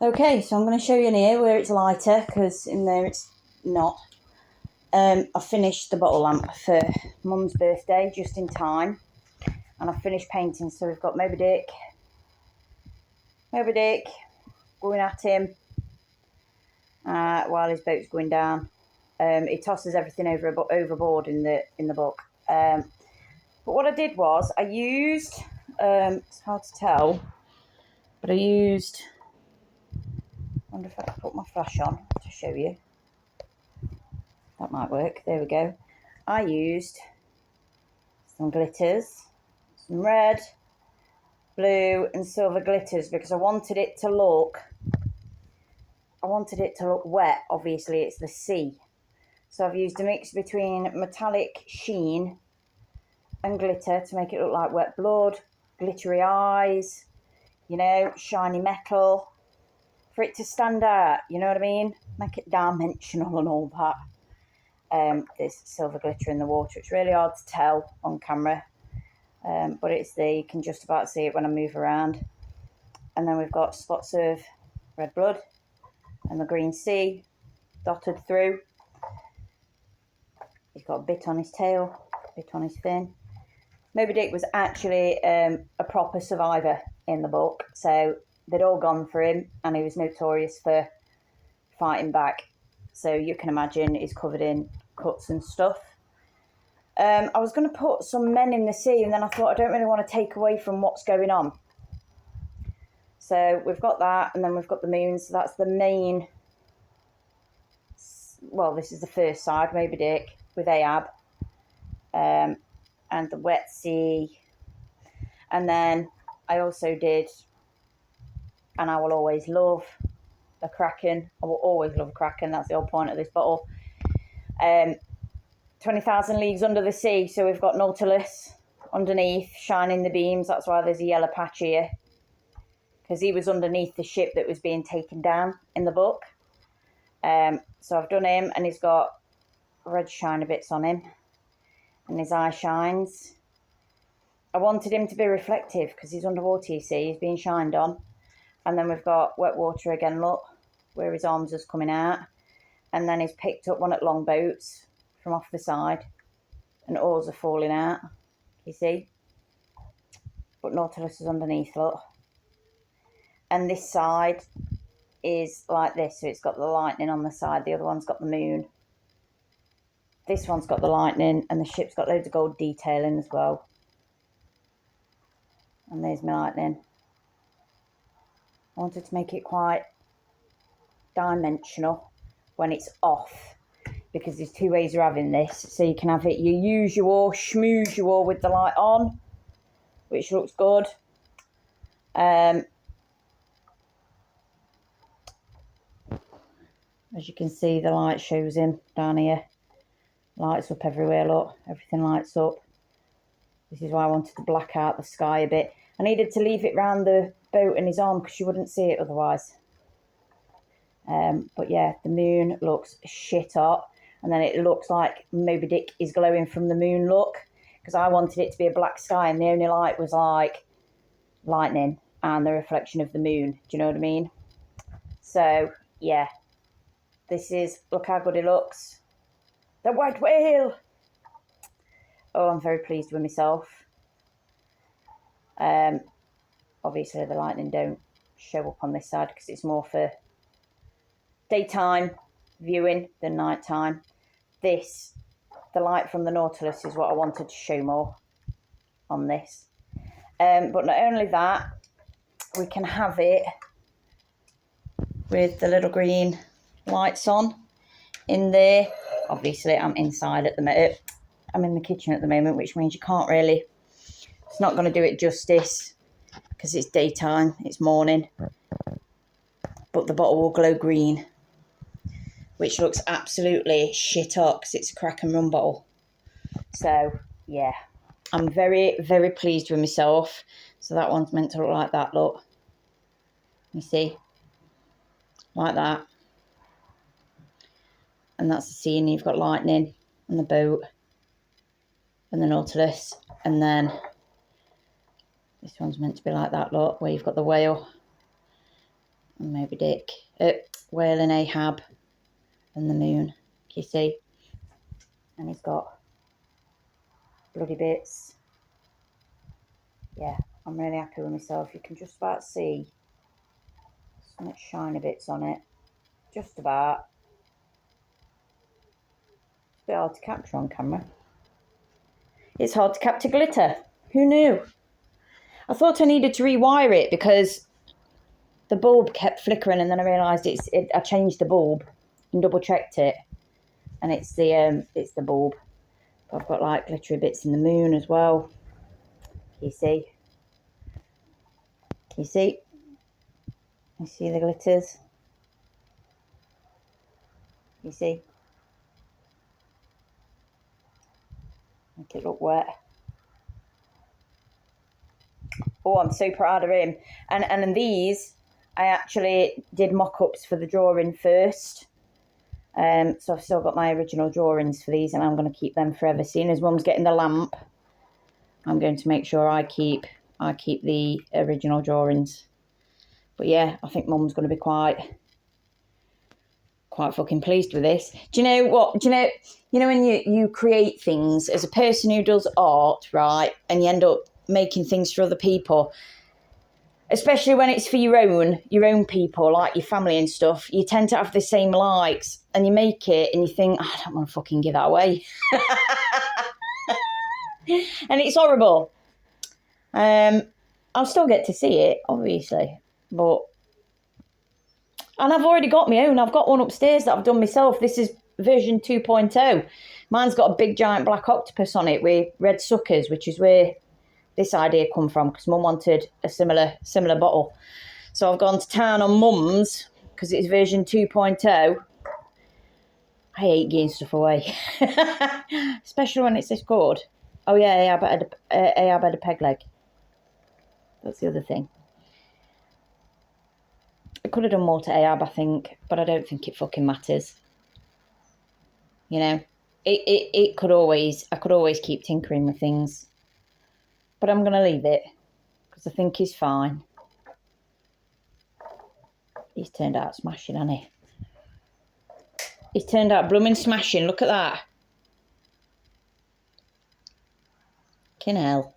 Okay, so I'm going to show you in here where it's lighter, because in there it's not. I finished the bottle lamp for Mum's birthday just in time, and I finished painting. So we've got Moby Dick going at him while his boat's going down. He tosses everything overboard in the book. But what I did was I used it's hard to tell, but I wonder if I can put my flash on to show you. That might work. There we go. I used some glitters, some red, blue and silver glitters, because I wanted it to look wet. Obviously it's the sea, so I've used a mix between metallic sheen and glitter to make it look like wet blood, glittery eyes, shiny metal, for it to stand out, you know what I mean, make it dimensional and all that. There's silver glitter in the water. It's really hard to tell on camera, but it's there. You can just about see it when I move around. And then we've got spots of red blood and the green sea dotted through. He's got a bit on his tail, a bit on his fin. Moby Dick was actually a proper survivor in the book, so they'd all gone for him, and he was notorious for fighting back. So you can imagine he's covered in cuts and stuff. I was going to put some men in the sea, and then I thought I don't really want to take away from what's going on. So we've got that, and then we've got the moon. So that's the main. Well, this is the first side, Moby Dick with Ahab, and the wet sea. And then I also did, and I will always love a kraken. I will always love a kraken. That's the whole point of this bottle. 20,000 Leagues Under the Sea. So we've got Nautilus underneath, shining the beams. That's why there's a yellow patch here, because he was underneath the ship that was being taken down in the book. So I've done him, and he's got red shiny bits on him, and his eye shines. I wanted him to be reflective because he's underwater, you see, he's being shined on. And then we've got wet water again, look, where his arms is coming out. And then he's picked up one at longboats from off the side, and oars are falling out, you see. But Nautilus is underneath, look. And this side is like this, so it's got the lightning on the side. The other one's got the moon. This one's got the lightning, and the ship's got loads of gold detailing as well. And there's my lightning. I wanted to make it quite dimensional when it's off, because there's two ways of having this. So you can have it, you use your oar, schmooze your oar with the light on, which looks good. As you can see, the light shows him down here. Lights up everywhere, look, everything lights up. This is why I wanted to black out the sky a bit. I needed to leave it round the boat and his arm because you wouldn't see it otherwise. But yeah, the moon looks shit hot. And then it looks like Moby Dick is glowing from the moon, look. Because I wanted it to be a black sky, and the only light was like lightning and the reflection of the moon. Do you know what I mean? So, yeah. This is, look how good it looks. The white whale! Oh, I'm very pleased with myself. Obviously, the lightning don't show up on this side because it's more for daytime viewing than nighttime. This, the light from the Nautilus, is what I wanted to show more on this. But not only that, we can have it with the little green lights on in there. Obviously, I'm inside at the moment. I'm in the kitchen at the moment, which means you can't really, it's not going to do it justice because it's daytime, it's morning. But the bottle will glow green, which looks absolutely shit up because it's a crack and run bottle. So, yeah, I'm very, very pleased with myself. So that one's meant to look like that, look. You see? Like that. And that's the scene. You've got lightning and the boat and the Nautilus. And then this one's meant to be like that, look, where you've got the whale. and Moby Dick. Whale and Ahab and the moon. Can you see? And he's got bloody bits. Yeah, I'm really happy with myself. You can just about see some shiny bits on it. Just about. It's a bit hard to capture on camera. It's hard to capture glitter. Who knew? I thought I needed to rewire it because the bulb kept flickering, and then I realised I changed the bulb and double checked it, and it's the bulb. But I've got like glittery bits in the moon as well. Can you see? Can you see? You see the glitters? You see? Make it look wet. Oh, I'm so proud of him. And these, I actually did mock-ups for the drawing first. So I've still got my original drawings for these, and I'm going to keep them forever. Seeing as Mum's getting the lamp, I'm going to make sure I keep the original drawings. But yeah, I think Mum's going to be quite fucking pleased with this. Do you know what? Do you know when you create things as a person who does art, right? And you end up making things for other people, especially when it's for your own people, like your family and stuff, you tend to have the same likes, and you make it and you think, I don't want to fucking give that away. And it's horrible. I'll still get to see it, obviously, and I've already got my own. I've got one upstairs that I've done myself. This is version 2.0. Mine's got a big giant black octopus on it with red suckers, which is where this idea come from, because Mum wanted a similar bottle. So I've gone to town on Mum's because it's version 2.0. I hate giving stuff away, especially when it's this good. Oh yeah, Ahab had a peg leg. That's the other thing. I could have done more to Ahab, I think, but I don't think it fucking matters. You know, I could always keep tinkering with things, but I'm gonna leave it because I think he's fine. He's turned out smashing, hasn't he? He's turned out blooming smashing. Look at that. Fucking hell.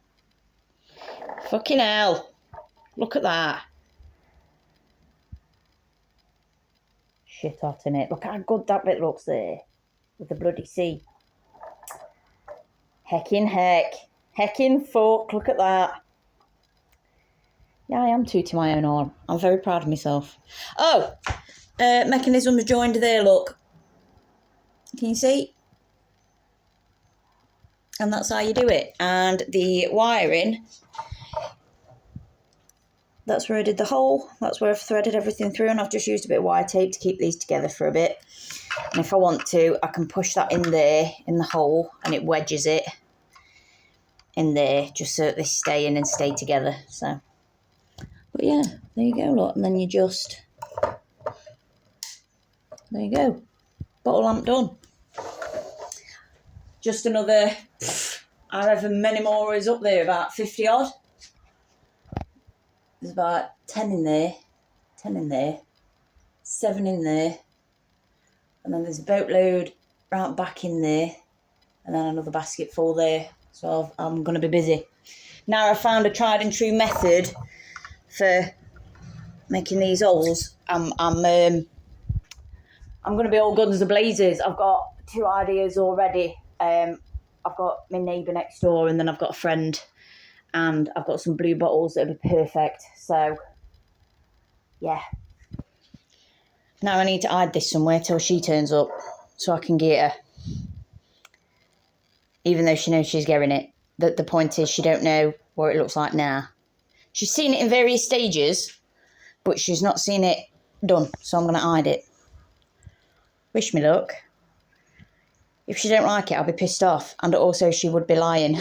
Fucking hell. Look at that. Shit hot in it. Look how good that bit looks there. With the bloody sea. Heckin' heck. Heckin' fuck. Look at that. Yeah, I am tooting my own horn. I'm very proud of myself. Oh, mechanism's joined there, look. Can you see? And that's how you do it. And the wiring, that's where I did the hole. That's where I've threaded everything through, and I've just used a bit of wire tape to keep these together for a bit. And if I want to, I can push that in there, in the hole, and it wedges it in there, just so that they stay in and stay together. So, but yeah, there you go, look. And then you just, there you go. Bottle lamp done. Just another, however many more is up there, about 50 odd. There's about 10 in there, 7 in there, and then there's a boatload right back in there, and then another basket full there. So I'm going to be busy. Now I've found a tried and true method for making these holes. I'm going to be all guns blazers. I've got 2 ideas already. I've got my neighbour next door, and then I've got a friend, and I've got some blue bottles that would be perfect. So, yeah. Now I need to hide this somewhere till she turns up so I can get her. Even though she knows she's getting it. The point is she don't know what it looks like now. She's seen it in various stages, but she's not seen it done. So I'm going to hide it. Wish me luck. If she don't like it, I'll be pissed off. And also she would be lying.